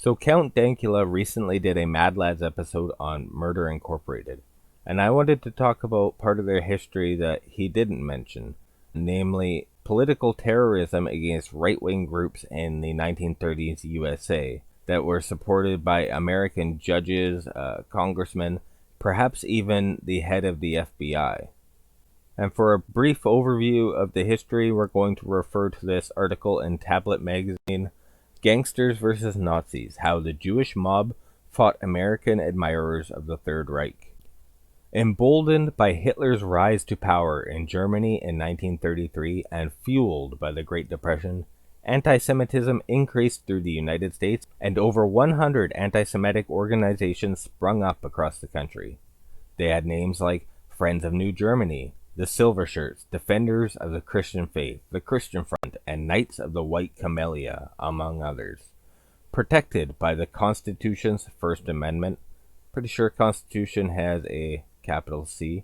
So Count Dankula recently did a Mad Lads episode on Murder Incorporated, and I wanted to talk about part of their history that he didn't mention, namely political terrorism against right-wing groups in the 1930s USA that were supported by American judges, congressmen, perhaps even the head of the FBI. And for a brief overview of the history, we're going to refer to this article in Tablet magazine, Gangsters versus Nazis: How the Jewish Mob Fought American Admirers of the Third Reich. Emboldened by Hitler's rise to power in Germany in 1933 and fueled by the Great Depression, anti-Semitism increased through the United States, and over 100 anti-Semitic organizations sprung up across the country. They had names like Friends of New Germany, the Silver Shirts, Defenders of the Christian Faith, the Christian Front, and Knights of the White Camellia, among others. Protected by the Constitution's First Amendment, pretty sure Constitution has a capital C,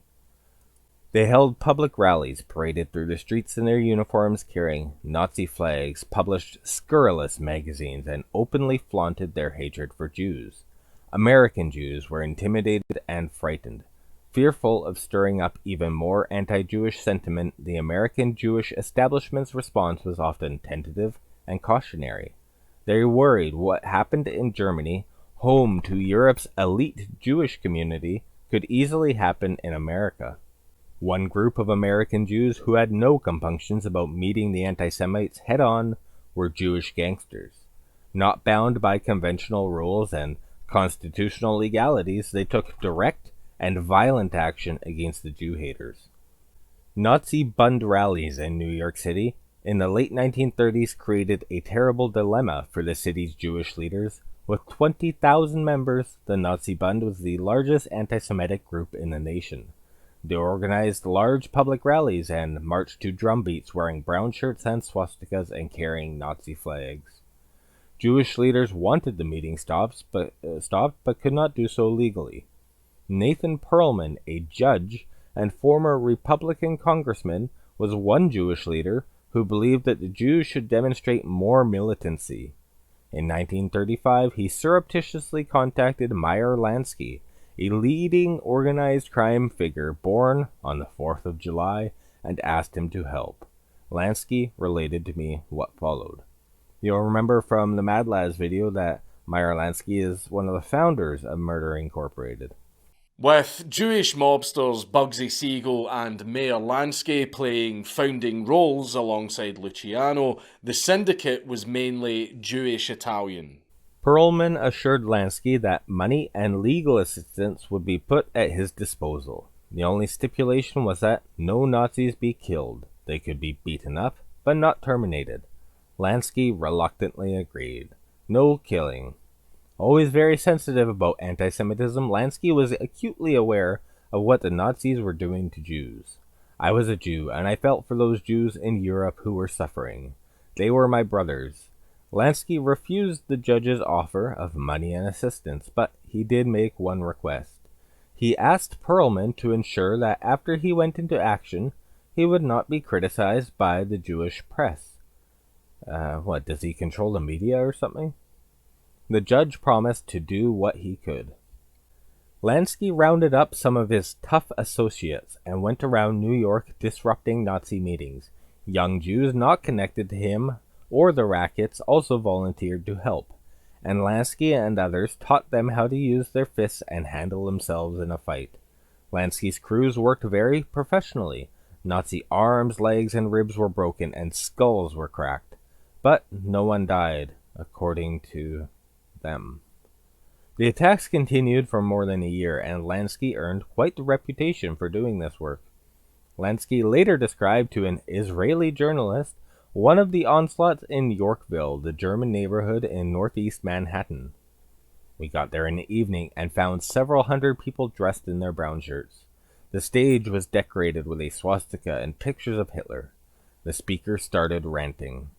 they held public rallies, paraded through the streets in their uniforms carrying Nazi flags, published scurrilous magazines, and openly flaunted their hatred for Jews. American Jews were intimidated and frightened. Fearful of stirring up even more anti-Jewish sentiment, the American Jewish establishment's response was often tentative and cautionary. They worried what happened in Germany, home to Europe's elite Jewish community, could easily happen in America. One group of American Jews who had no compunctions about meeting the anti-Semites head-on were Jewish gangsters. Not bound by conventional rules and constitutional legalities, they took direct and violent action against the Jew haters. Nazi Bund rallies in New York City in the late 1930s created a terrible dilemma for the city's Jewish leaders. With 20,000 members, the Nazi Bund was the largest anti-Semitic group in the nation. They organized large public rallies and marched to drum beats wearing brown shirts and swastikas and carrying Nazi flags. Jewish leaders wanted the meeting stopped, but could not do so legally. Nathan Perlman, a judge and former Republican congressman, was one Jewish leader who believed that the Jews should demonstrate more militancy. In 1935, he surreptitiously contacted Meyer Lansky, a leading organized crime figure born on the 4th of July, and asked him to help. Lansky related to me what followed. You'll remember from the Mad Lads video that Meyer Lansky is one of the founders of Murder Incorporated. With Jewish mobsters Bugsy Siegel and Mayor Lansky playing founding roles alongside Luciano, the syndicate was mainly Jewish-Italian. Perlman assured Lansky that money and legal assistance would be put at his disposal. The only stipulation was that no Nazis be killed. They could be beaten up, but not terminated. Lansky reluctantly agreed. No killing. Always very sensitive about anti-Semitism, Lansky was acutely aware of what the Nazis were doing to Jews. I was a Jew, and I felt for those Jews in Europe who were suffering. They were my brothers. Lansky refused the judge's offer of money and assistance, but he did make one request. He asked Perlman to ensure that after he went into action, he would not be criticized by the Jewish press. Does he control the media or something? The judge promised to do what he could. Lansky rounded up some of his tough associates and went around New York disrupting Nazi meetings. Young Jews not connected to him or the rackets also volunteered to help, and Lansky and others taught them how to use their fists and handle themselves in a fight. Lansky's crews worked very professionally. Nazi arms, legs, and ribs were broken, and skulls were cracked. But no one died, according to them. The attacks continued for more than a year, and Lansky earned quite the reputation for doing this work. Lansky later described to an Israeli journalist one of the onslaughts in Yorkville, the German neighborhood in northeast Manhattan. We got there in the evening and found several hundred people dressed in their brown shirts. The stage was decorated with a swastika and pictures of Hitler. The speaker started ranting.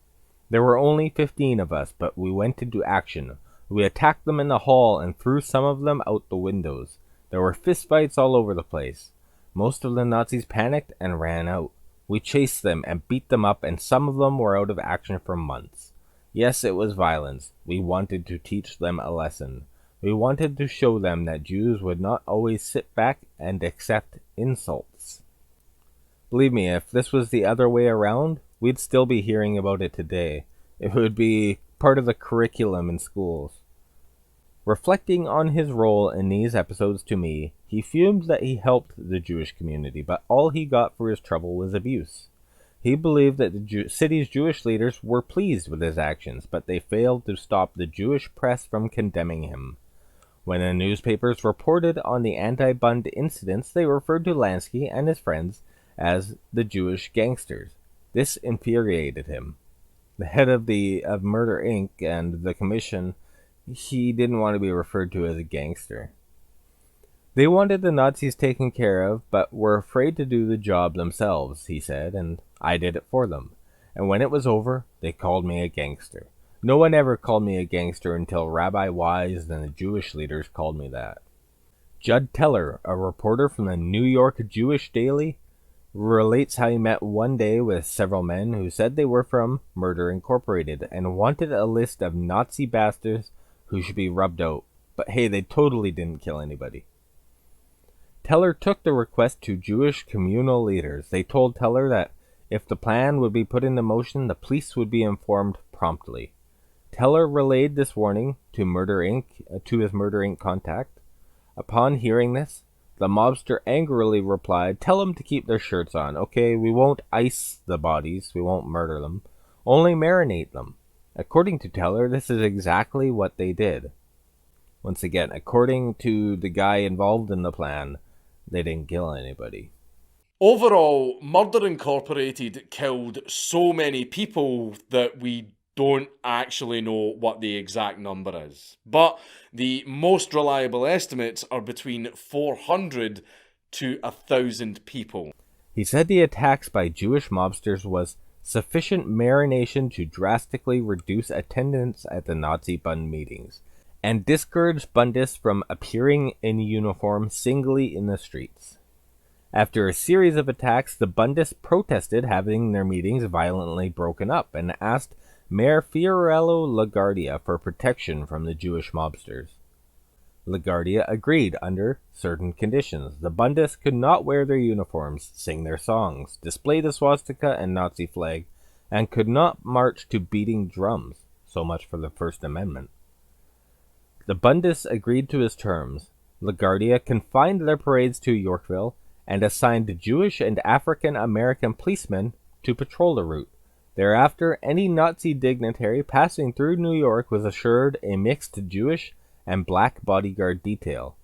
There were only 15 of us, but we went into action. We attacked them in the hall and threw some of them out the windows. There were fistfights all over the place. Most of the Nazis panicked and ran out. We chased them and beat them up, and some of them were out of action for months. Yes, it was violence. We wanted to teach them a lesson. We wanted to show them that Jews would not always sit back and accept insults. Believe me, if this was the other way around, we'd still be hearing about it today. It would be part of the curriculum in schools. Reflecting on his role in these episodes to me, he fumed that he helped the Jewish community, but all he got for his trouble was abuse. He believed that the city's Jewish leaders were pleased with his actions, but they failed to stop the Jewish press from condemning him. When the newspapers reported on the anti-Bund incidents, they referred to Lansky and his friends as the Jewish gangsters. This infuriated him. The head of Murder Inc. and the commission, he didn't want to be referred to as a gangster. They wanted the Nazis taken care of, but were afraid to do the job themselves, he said, and I did it for them. And when it was over, they called me a gangster. No one ever called me a gangster until Rabbi Wise and the Jewish leaders called me that. Judd Teller, a reporter from the New York Jewish Daily, relates how he met one day with several men who said they were from Murder Incorporated and wanted a list of Nazi bastards who should be rubbed out. But hey, they totally didn't kill anybody. Teller took the request to Jewish communal leaders. They told Teller that if the plan would be put into motion, the police would be informed promptly. Teller relayed this warning to his Murder Inc. contact. Upon hearing this, the mobster angrily replied, "Tell them to keep their shirts on. Okay, we won't ice the bodies, we won't murder them, only marinate them." According to Teller, this is exactly what they did. Once again, according to the guy involved in the plan, they didn't kill anybody. Overall, Murder Incorporated killed so many people that we don't actually know what the exact number is. But the most reliable estimates are between 400 to 1,000 people. He said the attacks by Jewish mobsters was sufficient marination to drastically reduce attendance at the Nazi Bund meetings and discourage Bundists from appearing in uniform singly in the streets. After a series of attacks, the Bundists protested having their meetings violently broken up and asked Mayor Fiorello LaGuardia for protection from the Jewish mobsters. LaGuardia agreed under certain conditions. The Bundists could not wear their uniforms, sing their songs, display the swastika and Nazi flag, and could not march to beating drums. So much for the First Amendment. The Bundists agreed to his terms. LaGuardia confined their parades to Yorkville and assigned Jewish and African American policemen to patrol the route. Thereafter, any Nazi dignitary passing through New York was assured a mixed Jewish and black bodyguard detail,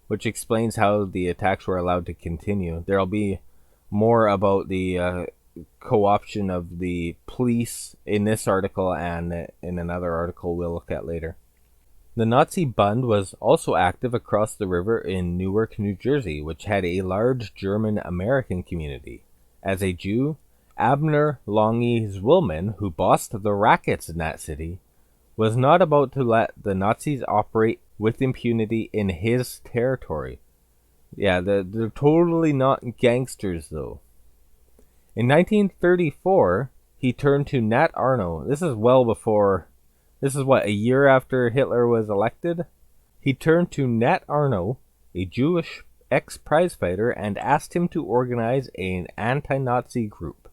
which explains how the attacks were allowed to continue. There'll be more about the co-option of the police in this article and in another article we'll look at later. The Nazi Bund was also active across the river in Newark, New Jersey, which had a large German-American community. As a Jew, Abner Longy Zwillman, who bossed the rackets in that city, was not about to let the Nazis operate with impunity in his territory. Yeah, they're totally not gangsters, though. In 1934, he turned to Nat Arno. This is a year after Hitler was elected? He turned to Nat Arno, a Jewish ex-prizefighter, and asked him to organize an anti-Nazi group.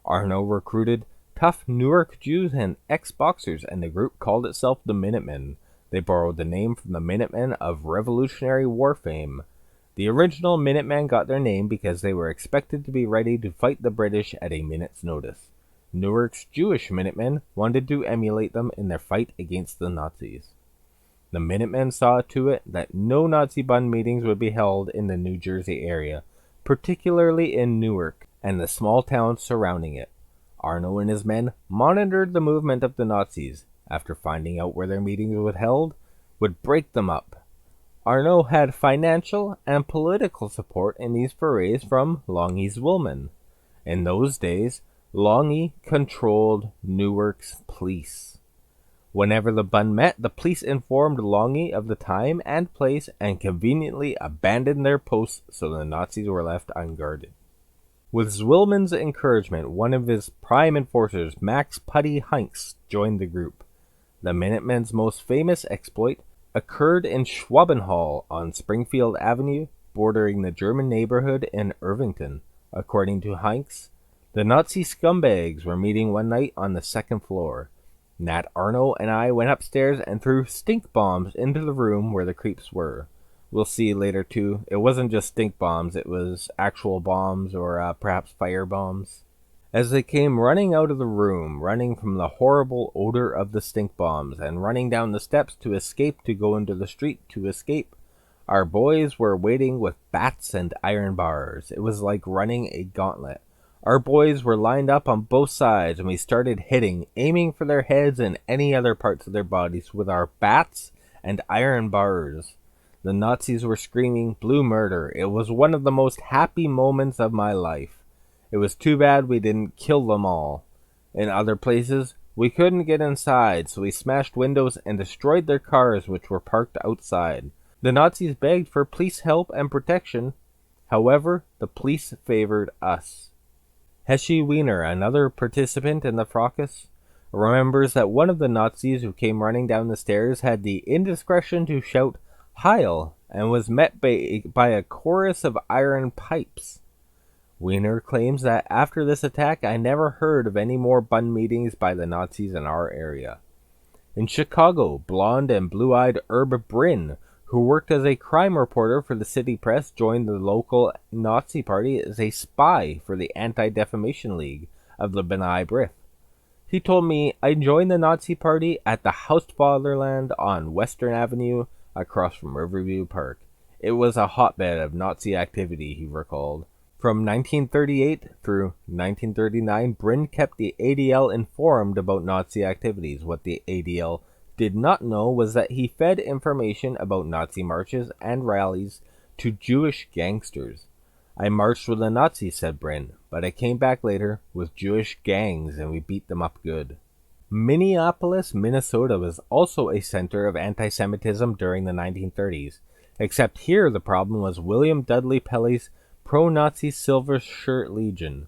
Arno recruited tough Newark Jews and ex-boxers, and the group called itself the Minutemen. They borrowed the name from the Minutemen of Revolutionary War fame. The original Minutemen got their name because they were expected to be ready to fight the British at a minute's notice. Newark's Jewish Minutemen wanted to emulate them in their fight against the Nazis. The Minutemen saw to it that no Nazi Bund meetings would be held in the New Jersey area, particularly in Newark and the small towns surrounding it. Arno and his men monitored the movement of the Nazis. After finding out where their meetings were held, would break them up. Arno had financial and political support in these forays from Longy Zwillman. In those days, Longy controlled Newark's police. Whenever the Bund met, the police informed Longy of the time and place and conveniently abandoned their posts so the Nazis were left unguarded. With Zwillman's encouragement, one of his prime enforcers, Max Putty Heinz, joined the group. The Minutemen's most famous exploit occurred in Schwabenhall on Springfield Avenue, bordering the German neighborhood in Irvington. According to Heinz, the Nazi scumbags were meeting one night on the second floor. Nat Arno and I went upstairs and threw stink bombs into the room where the creeps were. We'll see later too, it wasn't just stink bombs, it was actual bombs or perhaps fire bombs. As they came running out of the room, running from the horrible odor of the stink bombs, and running down the steps to escape to go into the street to escape, our boys were waiting with bats and iron bars. It was like running a gauntlet. Our boys were lined up on both sides, and we started hitting, aiming for their heads and any other parts of their bodies with our bats and iron bars. The Nazis were screaming blue murder. It was one of the most happy moments of my life. It was too bad we didn't kill them all. In other places, we couldn't get inside, so we smashed windows and destroyed their cars, which were parked outside. The Nazis begged for police help and protection. However, the police favored us. Hesche Wiener, another participant in the fracas, remembers that one of the Nazis who came running down the stairs had the indiscretion to shout Heil, and was met by a chorus of iron pipes. Wiener claims that after this attack, I never heard of any more bun meetings by the Nazis in our area. In Chicago, blonde and blue-eyed Herb Bryn, who worked as a crime reporter for the city press, joined the local Nazi party as a spy for the Anti-Defamation League of the B'nai B'rith. He told me, I joined the Nazi party at the Hausvaterland on Western Avenue across from Riverview Park. It was a hotbed of Nazi activity, he recalled. From 1938 through 1939, Bryn kept the ADL informed about Nazi activities. What the ADL did not know was that he fed information about Nazi marches and rallies to Jewish gangsters. I marched with the Nazis, said Bryn, but I came back later with Jewish gangs and we beat them up good. Minneapolis, Minnesota was also a center of anti-Semitism during the 1930s, except here the problem was William Dudley Pelley's pro-Nazi Silver Shirt Legion.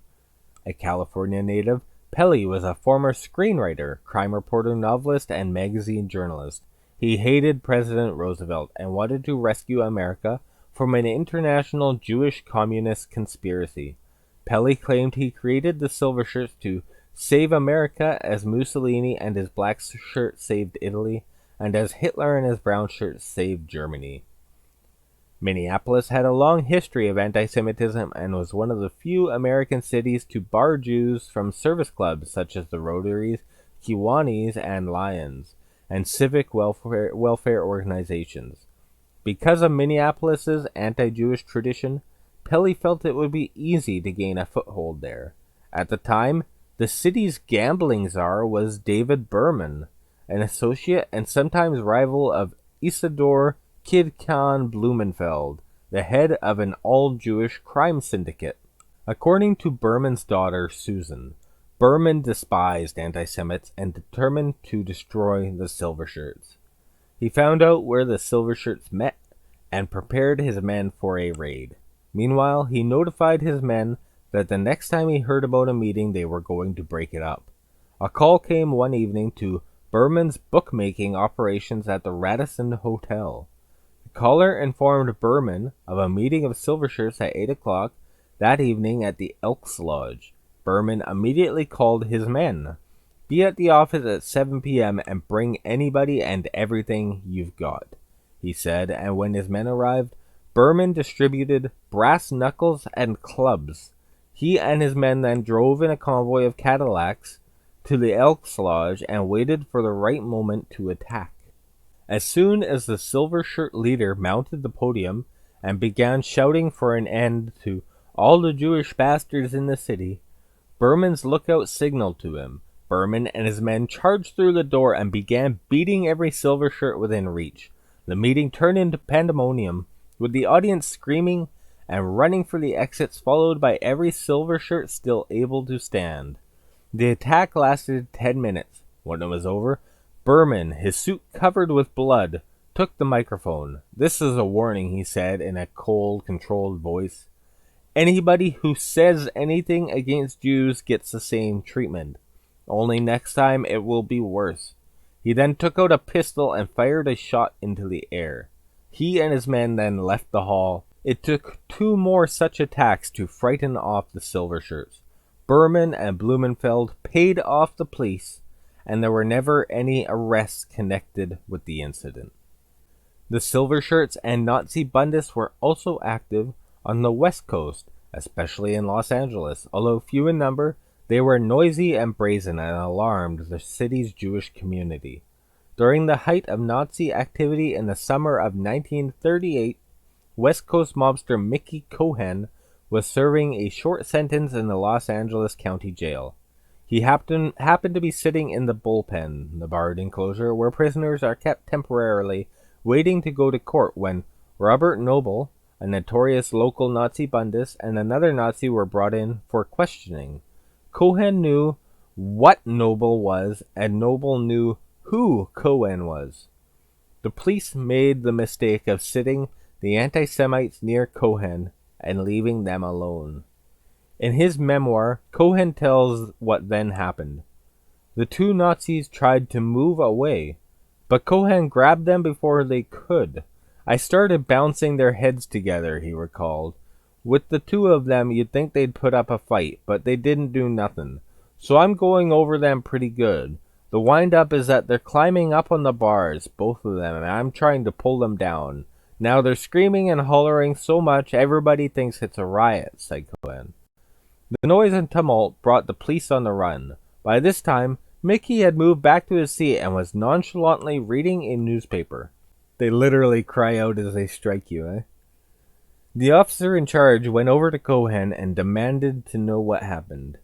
A California native, Pelley was a former screenwriter, crime reporter, novelist, and magazine journalist. He hated President Roosevelt and wanted to rescue America from an international Jewish communist conspiracy. Pelley claimed he created the Silver Shirts to save America as Mussolini and his black shirt saved Italy, and as Hitler and his brown shirt saved Germany. Minneapolis had a long history of anti-Semitism and was one of the few American cities to bar Jews from service clubs such as the Rotaries, Kiwanis, and Lions, and civic welfare organizations. Because of Minneapolis's anti-Jewish tradition, Pelley felt it would be easy to gain a foothold there. At the time, the city's gambling czar was David Berman, an associate and sometimes rival of Isidor Kid Khan Blumenfeld, the head of an all-Jewish crime syndicate. According to Berman's daughter, Susan, Berman despised anti-Semites and determined to destroy the Silver Shirts. He found out where the Silver Shirts met and prepared his men for a raid. Meanwhile, he notified his men that the next time he heard about a meeting, they were going to break it up. A call came one evening to Berman's bookmaking operations at the Radisson Hotel. The caller informed Berman of a meeting of Silver Shirts at 8 o'clock that evening at the Elks Lodge. Berman immediately called his men. Be at the office at 7 p.m. and bring anybody and everything you've got, he said, and when his men arrived, Berman distributed brass knuckles and clubs. He and his men then drove in a convoy of Cadillacs to the Elks Lodge and waited for the right moment to attack. As soon as the Silver Shirt leader mounted the podium and began shouting for an end to all the Jewish bastards in the city, Berman's lookout signaled to him. Berman and his men charged through the door and began beating every Silver Shirt within reach. The meeting turned into pandemonium, with the audience screaming and running for the exits, followed by every Silver Shirt still able to stand. The attack lasted 10 minutes. When it was over, Berman, his suit covered with blood, took the microphone. This is a warning, he said in a cold, controlled voice. Anybody who says anything against Jews gets the same treatment. Only next time it will be worse. He then took out a pistol and fired a shot into the air. He and his men then left the hall. It took 2 more such attacks to frighten off the silver shirts. Berman and Blumenfeld paid off the police, and there were never any arrests connected with the incident. The silver shirts and Nazi bundists were also active on the West Coast, especially in Los Angeles. Although few in number, they were noisy and brazen and alarmed the city's Jewish community. During the height of Nazi activity in the summer of 1938, West Coast mobster Mickey Cohen was serving a short sentence in the Los Angeles County Jail. He happened to be sitting in the bullpen, the barred enclosure where prisoners are kept temporarily waiting to go to court, when Robert Noble, a notorious local Nazi bundist, and another Nazi were brought in for questioning. Cohen knew what Noble was, and Noble knew who Cohen was. The police made the mistake of sitting the anti-Semites near Cohen and leaving them alone. In his memoir, Cohen tells what then happened. The 2 Nazis tried to move away, but Cohen grabbed them before they could. I started bouncing their heads together, he recalled. With the 2 of them, you'd think they'd put up a fight, but they didn't do nothing. So I'm going over them pretty good. The wind-up is that they're climbing up on the bars, both of them, and I'm trying to pull them down. Now they're screaming and hollering so much everybody thinks it's a riot, said Cohen. The noise and tumult brought the police on the run. By this time, Mickey had moved back to his seat and was nonchalantly reading a newspaper. They literally cry out as they strike you, eh? The officer in charge went over to Cohen and demanded to know what happened.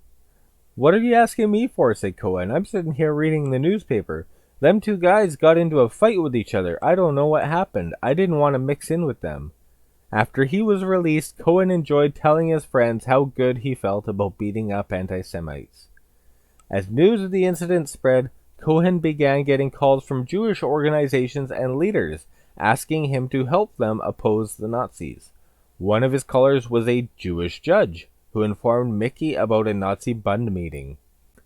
What are you asking me for, said Cohen. I'm sitting here reading the newspaper. Them 2 guys got into a fight with each other. I don't know what happened. I didn't want to mix in with them. After he was released, Cohen enjoyed telling his friends how good he felt about beating up anti-Semites. As news of the incident spread, Cohen began getting calls from Jewish organizations and leaders asking him to help them oppose the Nazis. One of his callers was a Jewish judge who informed Mickey about a Nazi Bund meeting.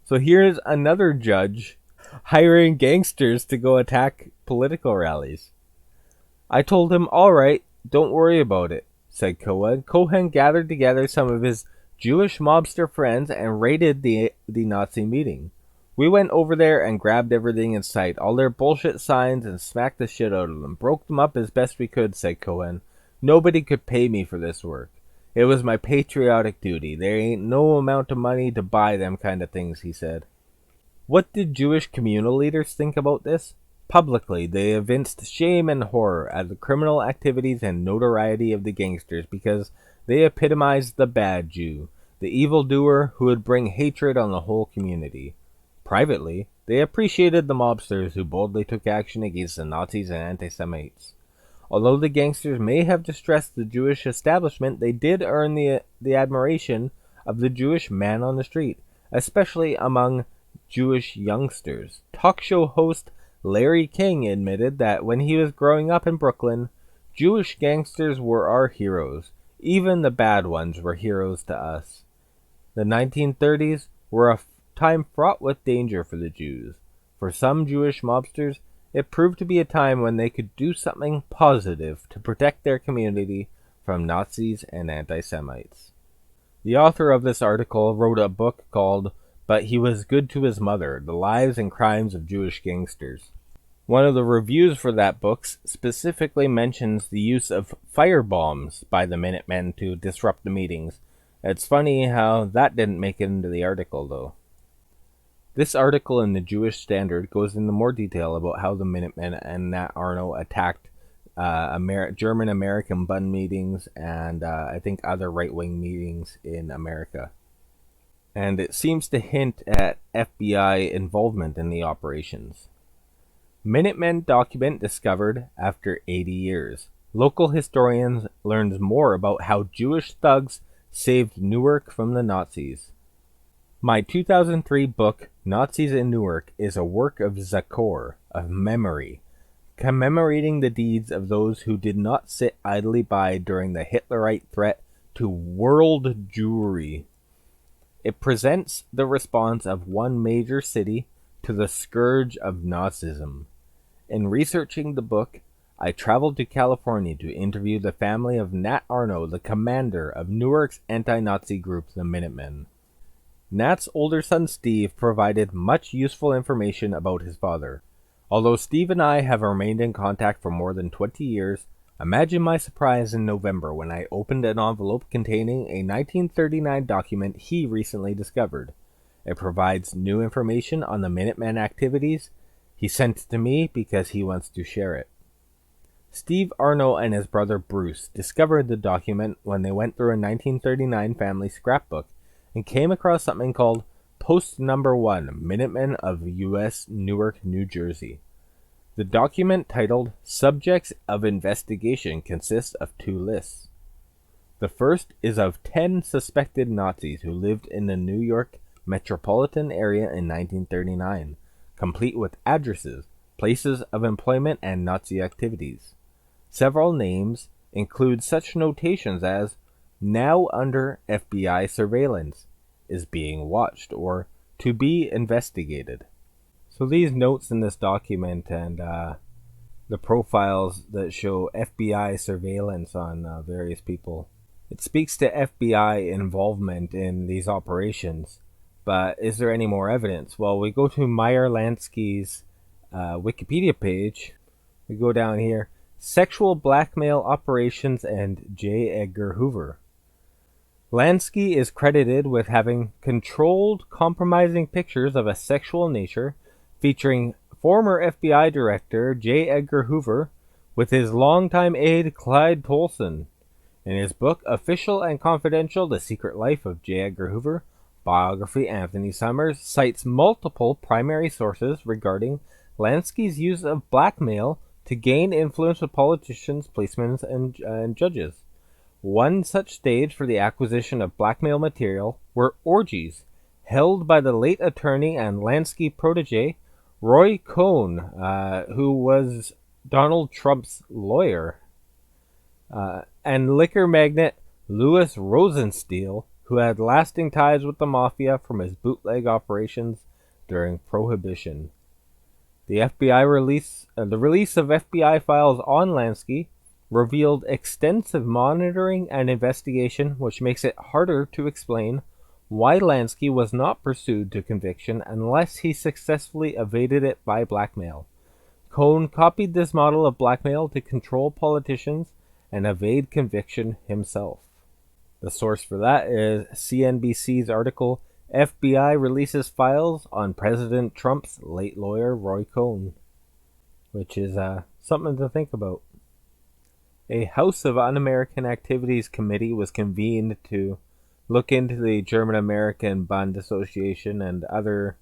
So here's another judge hiring gangsters to go attack political rallies. I told him, all right, don't worry about it, said Cohen. Cohen gathered together some of his Jewish mobster friends and raided the Nazi meeting. We went over there and grabbed everything in sight, all their bullshit signs, and smacked the shit out of them. Broke them up as best we could, said Cohen. Nobody could pay me for this work. It was my patriotic duty. There ain't no amount of money to buy them kind of things, he said. What did Jewish communal leaders think about this? Publicly, they evinced shame and horror at the criminal activities and notoriety of the gangsters because they epitomized the bad Jew, the evildoer who would bring hatred on the whole community. Privately, they appreciated the mobsters who boldly took action against the Nazis and anti-Semites. Although the gangsters may have distressed the Jewish establishment, they did earn the admiration of the Jewish man on the street, especially among Jewish youngsters. Talk show host Larry King admitted that when he was growing up in Brooklyn, Jewish gangsters were our heroes. Even the bad ones were heroes to us. The 1930s were a time fraught with danger for the Jews. For some Jewish mobsters, it proved to be a time when they could do something positive to protect their community from Nazis and anti-Semites. The author of this article wrote a book called But He Was Good to His Mother, The Lives and Crimes of Jewish Gangsters. One of the reviews for that book specifically mentions the use of firebombs by the Minutemen to disrupt the meetings. It's funny how that didn't make it into the article, though. This article in the Jewish Standard goes into more detail about how the Minutemen and Nat Arno attacked German-American Bund meetings and I think other right-wing meetings in America. And it seems to hint at FBI involvement in the operations. Minutemen document discovered after 80 years. Local historians learned more about how Jewish thugs saved Newark from the Nazis. My 2003 book, Nazis in Newark, is a work of zakor, of memory, commemorating the deeds of those who did not sit idly by during the Hitlerite threat to World Jewry. It presents the response of one major city to the scourge of Nazism. In researching the book, I traveled to California to interview the family of Nat Arno, the commander of Newark's anti-Nazi group, the Minutemen. Nat's older son Steve provided much useful information about his father. Although Steve and I have remained in contact for more than 20 years, imagine my surprise in November when I opened an envelope containing a 1939 document he recently discovered. It provides new information on the Minutemen activities. He sent it to me because he wants to share it. Steve Arno and his brother Bruce discovered the document when they went through a 1939 family scrapbook and came across something called Post Number 1, Minutemen of U.S. Newark, New Jersey. The document, titled Subjects of Investigation, consists of 2 lists. The first is of 10 suspected Nazis who lived in the New York metropolitan area in 1939, complete with addresses, places of employment, and Nazi activities. Several names include such notations as now under FBI surveillance, is being watched, or to be investigated. So these notes in this document and the profiles that show FBI surveillance on various people, it speaks to FBI involvement in these operations. But is there any more evidence? Well, we go to Meyer Lansky's Wikipedia page. We go down here. Sexual blackmail operations and J. Edgar Hoover. Lansky is credited with having controlled compromising pictures of a sexual nature featuring former FBI Director J. Edgar Hoover with his longtime aide Clyde Tolson. In his book, Official and Confidential, The Secret Life of J. Edgar Hoover, biography Anthony Summers cites multiple primary sources regarding Lansky's use of blackmail to gain influence with politicians, policemen, and judges. One such stage for the acquisition of blackmail material were orgies held by the late attorney and Lansky protege Roy Cohn, who was Donald Trump's lawyer, and liquor magnate Louis Rosenstiel, who had lasting ties with the Mafia from his bootleg operations during Prohibition. The release of FBI files on Lansky revealed extensive monitoring and investigation, which makes it harder to explain why Lansky was not pursued to conviction unless he successfully evaded it by blackmail. Cohn copied this model of blackmail to control politicians and evade conviction himself. The source for that is CNBC's article, FBI releases files on President Trump's late lawyer Roy Cohn, which is something to think about. A House of Un-American Activities committee was convened to look into the German-American Bund Association and other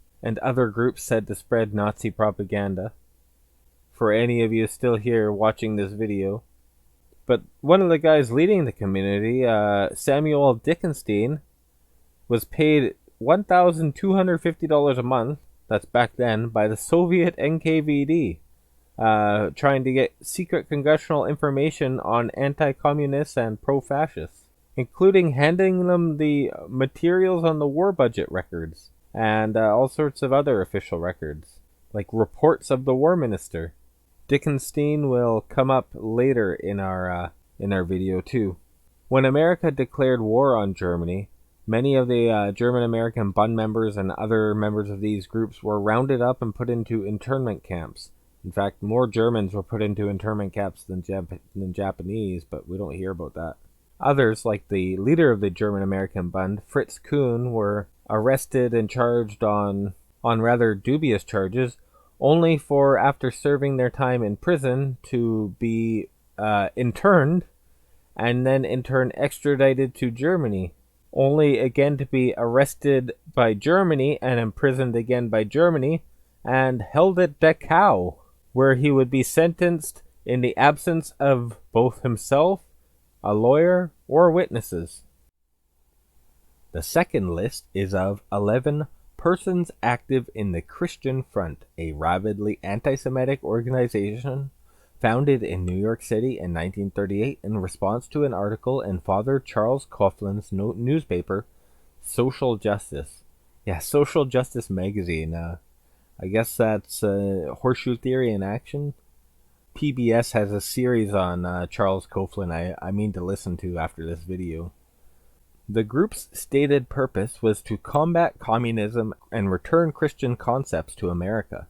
groups said to spread Nazi propaganda. For any of you still here watching this video, but one of the guys leading the community, Samuel Dickenstein, was paid $1,250 a month, that's back then, by the Soviet NKVD, trying to get secret congressional information on anti-communists and pro-fascists, including handing them the materials on the war budget records, and all sorts of other official records, like reports of the war minister. Dickenstein will come up later in our video too. When America declared war on Germany, many of the German-American Bund members and other members of these groups were rounded up and put into internment camps. In fact, more Germans were put into internment camps than Japanese, but we don't hear about that. Others, like the leader of the German-American Bund, Fritz Kuhn, were arrested and charged on rather dubious charges, only for, after serving their time in prison, to be interned, and then in turn extradited to Germany, only again to be arrested by Germany and imprisoned again by Germany, and held at Dachau, where he would be sentenced in the absence of both himself, a lawyer, or witnesses. The second list is of 11 persons active in the Christian Front, a rabidly anti-Semitic organization Founded in New York City in 1938 in response to an article in Father Charles Coughlin's newspaper, Social Justice. Yeah, Social Justice magazine. I guess that's Horseshoe Theory in action. PBS has a series on Charles Coughlin I mean to listen to after this video. The group's stated purpose was to combat communism and return Christian concepts to America.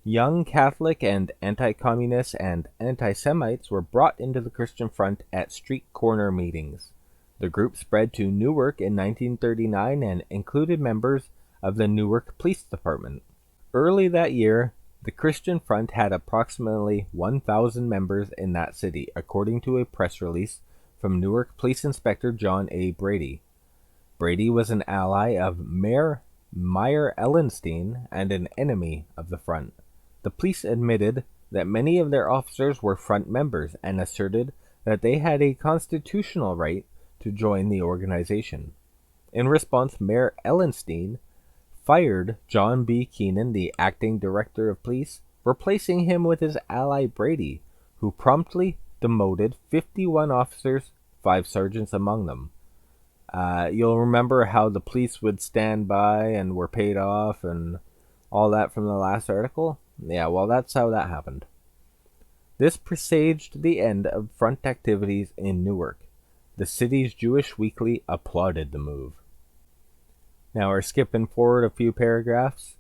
Young Catholic and anti-communists and anti-Semites were brought into the Christian Front at street corner meetings. The group spread to Newark in 1939 and included members of the Newark Police Department. Early that year, the Christian Front had approximately 1,000 members in that city, according to a press release from Newark Police Inspector John A. Brady. Brady was an ally of Mayor Meyer Ellenstein and an enemy of the Front. The police admitted that many of their officers were Front members and asserted that they had a constitutional right to join the organization. In response, Mayor Ellenstein fired John B. Keenan, the acting director of police, replacing him with his ally Brady, who promptly demoted 51 officers, 5 sergeants among them. You'll remember how the police would stand by and were paid off and all that from the last article? Yeah, well, that's how that happened. This presaged the end of Front activities in Newark. The city's Jewish Weekly applauded the move. Now we're skipping forward a few paragraphs.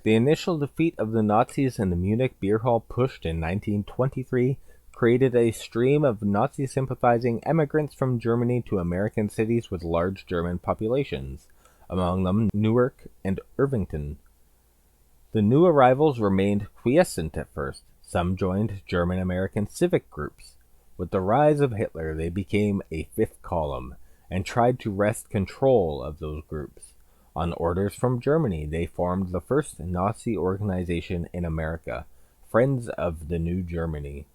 The initial defeat of the Nazis in the Munich beer hall pushed in 1923 created a stream of Nazi-sympathizing emigrants from Germany to American cities with large German populations, among them Newark and Irvington. The new arrivals remained quiescent at first. Some joined German-American civic groups. With the rise of Hitler, they became a fifth column and tried to wrest control of those groups. On orders from Germany, they formed the first Nazi organization in America, Friends of the New Germany.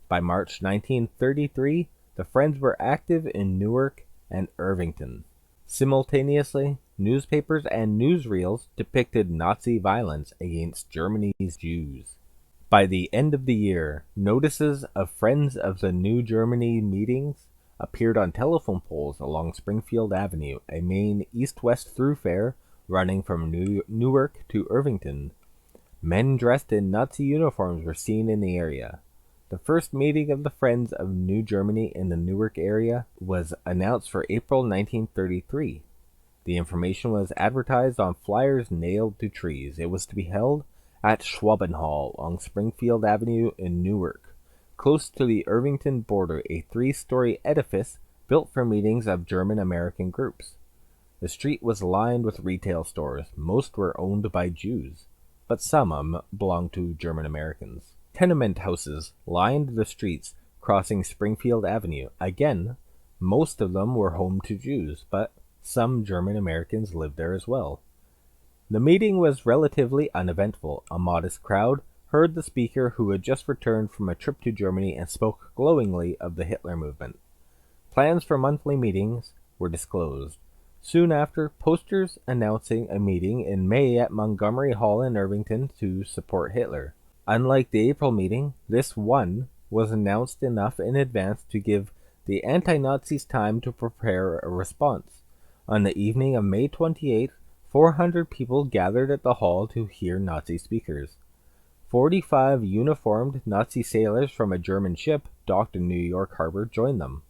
By March 1933, the Friends were active in Newark and Irvington. Simultaneously, newspapers and newsreels depicted Nazi violence against Germany's Jews. By the end of the year, notices of Friends of the New Germany meetings appeared on telephone poles along Springfield Avenue, a main east-west thoroughfare running from Newark to Irvington. Men dressed in Nazi uniforms were seen in the area. The first meeting of the Friends of New Germany in the Newark area was announced for April 1933. The information was advertised on flyers nailed to trees. It was to be held at Schwabenhall on Springfield Avenue in Newark, close to the Irvington border, a 3-story edifice built for meetings of German-American groups. The street was lined with retail stores. Most were owned by Jews, but some belonged to German-Americans. Tenement houses lined the streets crossing Springfield Avenue. Again, most of them were home to Jews, but some German-Americans lived there as well. The meeting was relatively uneventful. A modest crowd heard the speaker, who had just returned from a trip to Germany, and spoke glowingly of the Hitler movement. Plans for monthly meetings were disclosed. Soon after, posters announcing a meeting in May at Montgomery Hall in Irvington to support Hitler. Unlike the April meeting, this one was announced enough in advance to give the anti-Nazis time to prepare a response. On the evening of May 28th, 400 people gathered at the hall to hear Nazi speakers. 45 uniformed Nazi sailors from a German ship docked in New York Harbor joined them.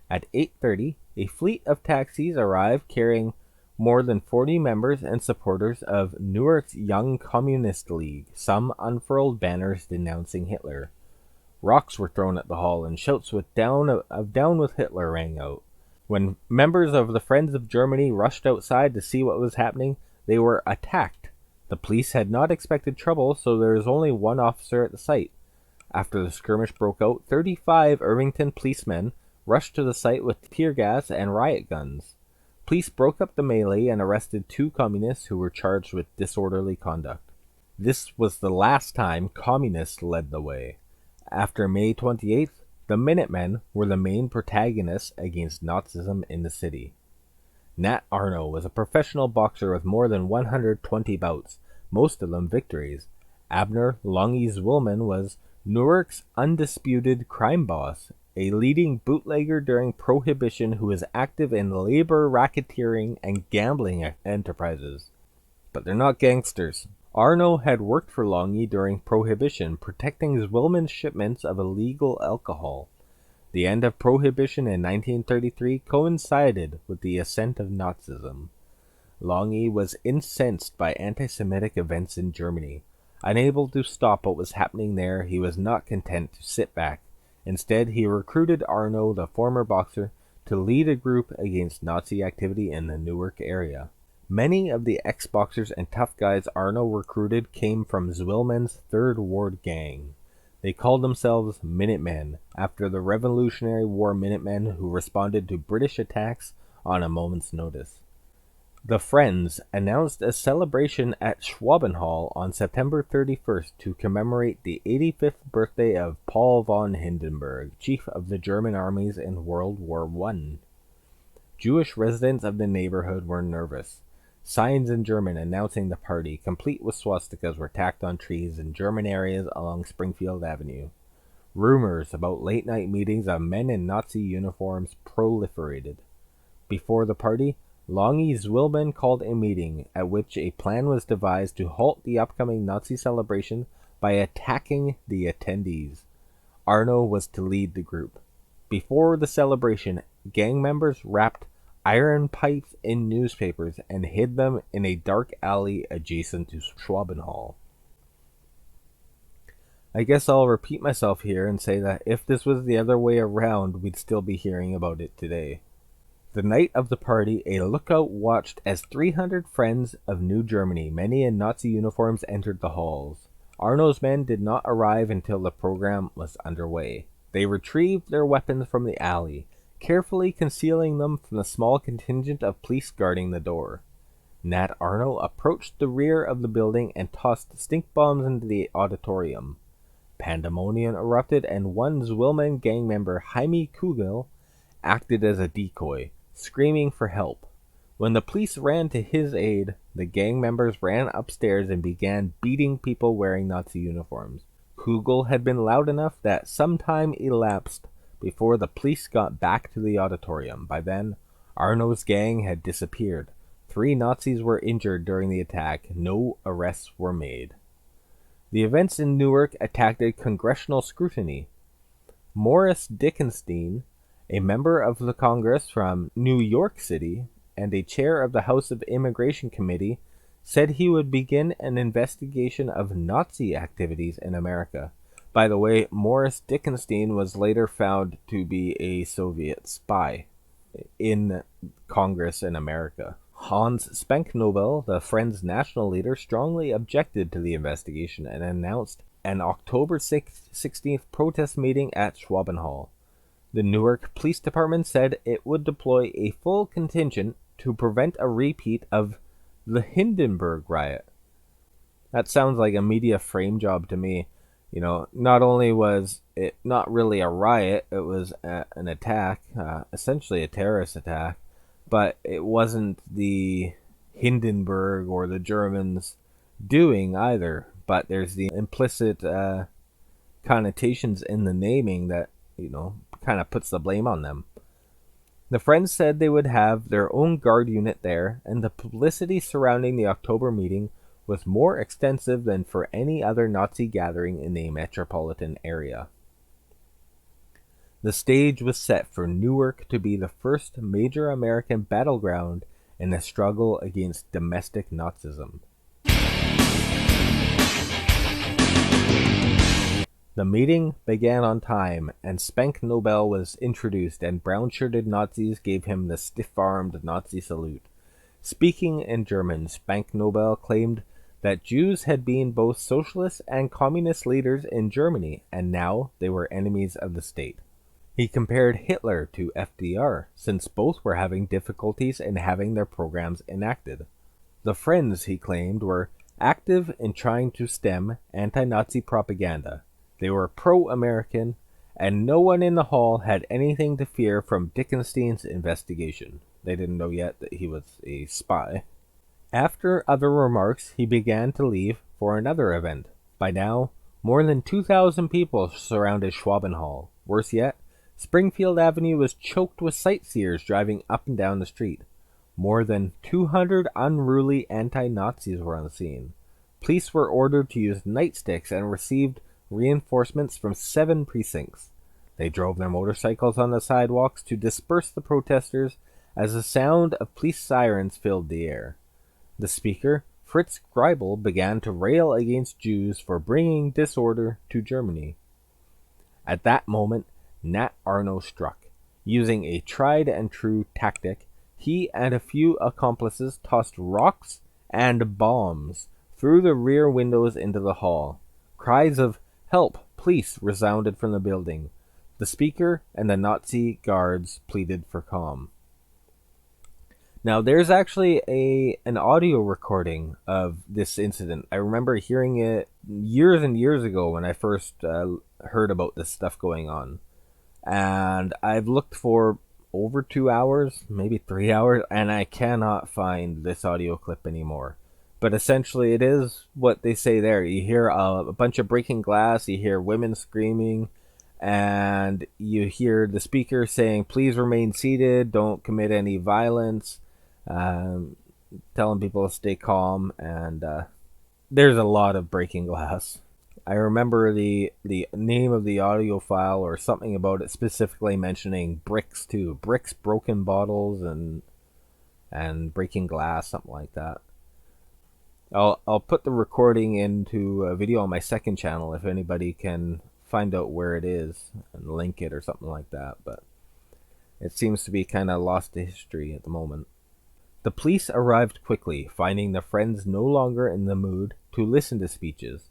At 8:30, a fleet of taxis arrived carrying more than 40 members and supporters of Newark's Young Communist League. Some unfurled banners denouncing Hitler. Rocks were thrown at the hall, and shouts of "Down with Hitler" rang out. When members of the Friends of Germany rushed outside to see what was happening, they were attacked. The police had not expected trouble, so there was only one officer at the site. After the skirmish broke out, 35 Irvington policemen rushed to the site with tear gas and riot guns. Police broke up the melee and arrested 2 communists who were charged with disorderly conduct. This was the last time communists led the way. After May 28th, the Minutemen were the main protagonists against Nazism in the city. Nat Arno was a professional boxer with more than 120 bouts, most of them victories. Abner Longy Zwillman was Newark's undisputed crime boss, a leading bootlegger during Prohibition who was active in labor racketeering and gambling enterprises. But they're not gangsters. Arno had worked for Longy during Prohibition, protecting Zwillman's shipments of illegal alcohol. The end of Prohibition in 1933 coincided with the ascent of Nazism. Longy was incensed by anti-Semitic events in Germany. Unable to stop what was happening there, he was not content to sit back. Instead, he recruited Arno, the former boxer, to lead a group against Nazi activity in the Newark area. Many of the ex-boxers and tough guys Arno recruited came from Zwillman's Third Ward gang. They called themselves Minutemen, after the Revolutionary War Minutemen who responded to British attacks on a moment's notice. The Friends announced a celebration at Schwabenhall on September 31st to commemorate the 85th birthday of Paul von Hindenburg, chief of the German armies in World War I. Jewish residents of the neighborhood were nervous. Signs in German announcing the party, complete with swastikas, were tacked on trees in German areas along Springfield Avenue. Rumors about late-night meetings of men in Nazi uniforms proliferated. Before the party, Longy Zwillman called a meeting at which a plan was devised to halt the upcoming Nazi celebration by attacking the attendees. Arno was to lead the group. Before the celebration, gang members wrapped iron pipes in newspapers and hid them in a dark alley adjacent to Schwabenhall. I guess I'll repeat myself here and say that if this was the other way around, we'd still be hearing about it today. The night of the party, a lookout watched as 300 friends of New Germany, many in Nazi uniforms, entered the halls. Arno's men did not arrive until the program was underway. They retrieved their weapons from the alley, carefully concealing them from the small contingent of police guarding the door. Nat Arno approached the rear of the building and tossed stink bombs into the auditorium. Pandemonium erupted, and one Zwillman gang member, Jaime Kugel, acted as a decoy, screaming for help. When the police ran to his aid, the gang members ran upstairs and began beating people wearing Nazi uniforms. Kugel had been loud enough that some time elapsed before the police got back to the auditorium. By then, Arno's gang had disappeared. 3 Nazis were injured during the attack. No arrests were made. The events in Newark attracted congressional scrutiny. Morris Dickenstein, a member of the Congress from New York City and a chair of the House of Immigration Committee, said he would begin an investigation of Nazi activities in America. By the way, Morris Dickenstein was later found to be a Soviet spy in Congress in America. Hans Spenknobel, the Friends' national leader, strongly objected to the investigation and announced an October 16th protest meeting at Schwabenhall. The Newark Police Department said it would deploy a full contingent to prevent a repeat of the Hindenburg riot. That sounds like a media frame job to me. You know, not only was it not really a riot, it was an attack, essentially a terrorist attack, but it wasn't the Hindenburg or the Germans doing either. But there's the implicit connotations in the naming that, kind of puts the blame on them. The Friends said they would have their own guard unit there, and the publicity surrounding the October meeting was more extensive than for any other Nazi gathering in the metropolitan area. The stage was set for Newark to be the first major American battleground in the struggle against domestic Nazism. The meeting began on time, and Spenknobel was introduced, and brown-shirted Nazis gave him the stiff-armed Nazi salute. Speaking in German, Spenknobel claimed that Jews had been both socialist and communist leaders in Germany, and now they were enemies of the state. He compared Hitler to FDR, since both were having difficulties in having their programs enacted. The Friends, he claimed, were active in trying to stem anti-Nazi propaganda. They were pro-American, and no one in the hall had anything to fear from Dickenstein's investigation. They didn't know yet that he was a spy. After other remarks, he began to leave for another event. By now, More than 2,000 people surrounded Schwabenhall. Worse yet, Springfield Avenue was choked with sightseers driving up and down the street. More than 200 unruly anti-Nazis were on the scene. Police were ordered to use nightsticks and received reinforcements from 7 precincts. They drove their motorcycles on the sidewalks to disperse the protesters as the sound of police sirens filled the air. The speaker, Fritz Greibel, began to rail against Jews for bringing disorder to Germany. At that moment, Nat Arno struck. Using a tried-and-true tactic, he and a few accomplices tossed rocks and bombs through the rear windows into the hall. Cries of "Help! Police!" resounded from the building. The speaker and the Nazi guards pleaded for calm. Now, there's actually an audio recording of this incident. I remember hearing it years and years ago when I first heard about this stuff going on. And I've looked for over 2 hours, maybe 3 hours, and I cannot find this audio clip anymore. But essentially, it is what they say there. You hear a bunch of breaking glass, you hear women screaming, and you hear the speaker saying, "Please remain seated, don't commit any violence," telling people to stay calm, and there's a lot of breaking glass. I remember the name of the audio file or something about it specifically mentioning bricks too. Bricks, broken bottles, and breaking glass, something like that. I'll put the recording into a video on my second channel if anybody can find out where it is and link it or something like that, but it seems to be kind of lost to history at the moment. The police arrived quickly, finding the friends no longer in the mood to listen to speeches.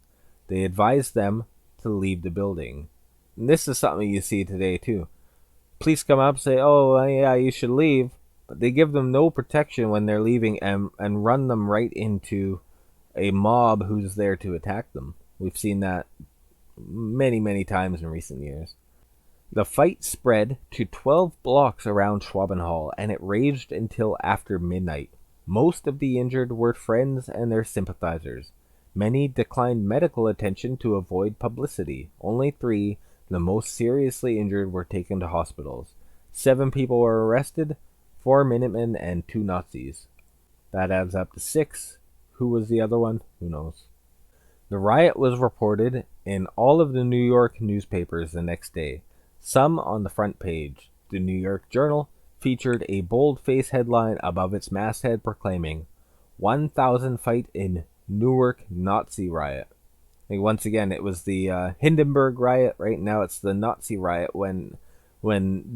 They advised them to leave the building. And this is something you see today too. Police come up and say, "Oh, yeah, you should leave," but they give them no protection when they're leaving and run them right into a mob who's there to attack them. We've seen that many, many times in recent years. The fight spread to 12 blocks around Schwabenhall, and it raged until after midnight. Most of the injured were friends and their sympathizers. Many declined medical attention to avoid publicity. Only 3, the most seriously injured, were taken to hospitals. 7 people were arrested, 4 Minutemen and 2 Nazis. That adds up to 6. Who was the other one? Who knows? The riot was reported in all of the New York newspapers the next day, some on the front page. The New York Journal featured a bold-faced headline above its masthead proclaiming, "1,000 fight in Newark Nazi riot." Once again, it was the Hindenburg riot. Right now it's the Nazi riot when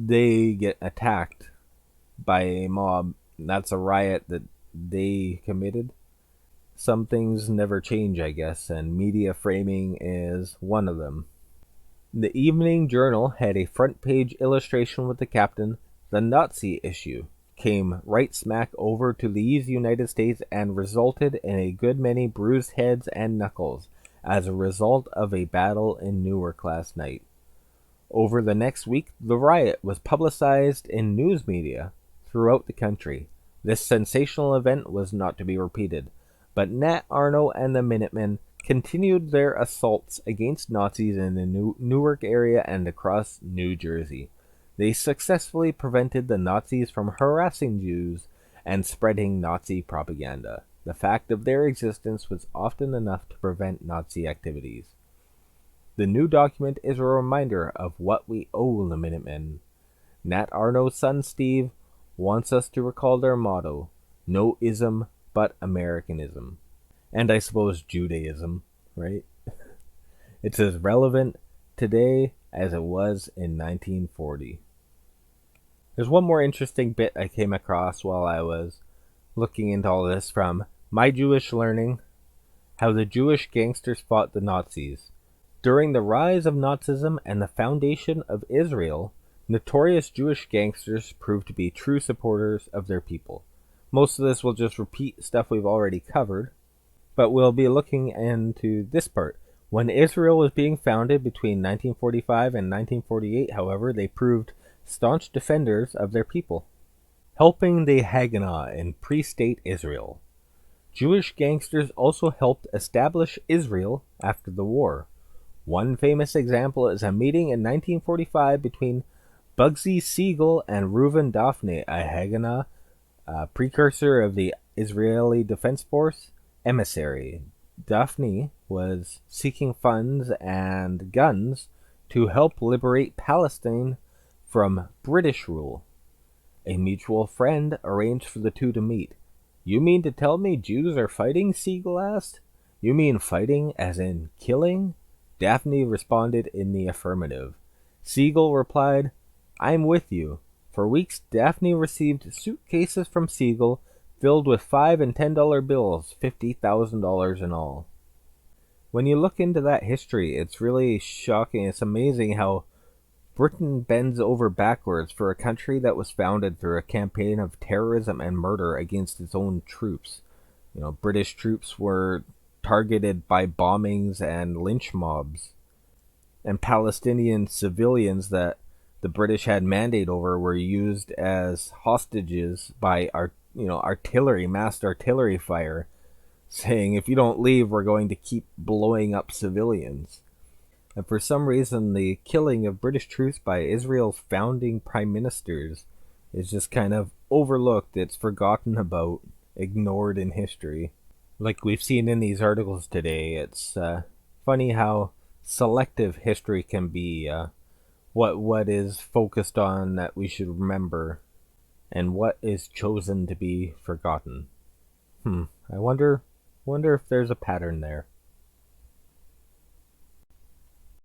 they get attacked by a mob. That's a riot that they committed. Some things never change, I guess, and media framing is one of them. The Evening Journal had a front-page illustration with the captain, "The Nazi issue came right smack over to these United States and resulted in a good many bruised heads and knuckles as a result of a battle in Newark last night." Over the next week, the riot was publicized in news media throughout the country. This sensational event was not to be repeated, but Nat Arno and the Minutemen continued their assaults against Nazis in the Newark area and across New Jersey. They successfully prevented the Nazis from harassing Jews and spreading Nazi propaganda. The fact of their existence was often enough to prevent Nazi activities. The new document is a reminder of what we owe the Minutemen. Nat Arno's son Steve wants us to recall their motto, "No ism but Americanism." And I suppose Judaism, right? It's as relevant today as it was in 1940. There's one more interesting bit I came across while I was looking into all this from My Jewish Learning, how the Jewish gangsters fought the Nazis. During the rise of Nazism and the foundation of Israel, notorious Jewish gangsters proved to be true supporters of their people. Most of this will just repeat stuff we've already covered, but we'll be looking into this part. When Israel was being founded between 1945 and 1948, however, they proved staunch defenders of their people, helping the Haganah in pre-state Israel. Jewish gangsters also helped establish Israel after the war. One famous example is a meeting in 1945 between Bugsy Siegel and Reuven Daphne, a Haganah, a precursor of the Israeli Defense Force emissary. Daphne was seeking funds and guns to help liberate Palestine from British rule. A mutual friend arranged for the two to meet. You mean to tell me Jews are fighting? Siegel asked. You mean fighting as in killing? Daphne responded in the affirmative. Siegel replied, I'm with you. For weeks, Daphne received suitcases from Siegel filled with $5 and $10 bills, $50,000 in all. When you look into that history, it's really shocking. It's amazing how Britain bends over backwards for a country that was founded through a campaign of terrorism and murder against its own troops. British troops were targeted by bombings and lynch mobs. And Palestinian civilians that the British had mandate over were used as hostages by artillery, massed artillery fire, saying if you don't leave, we're going to keep blowing up civilians. And for some reason, the killing of British troops by Israel's founding prime ministers is just kind of overlooked. It's forgotten about, ignored in history. Like we've seen in these articles today, it's funny how selective history can be. What is focused on that we should remember, and what is chosen to be forgotten. I wonder if there's a pattern there.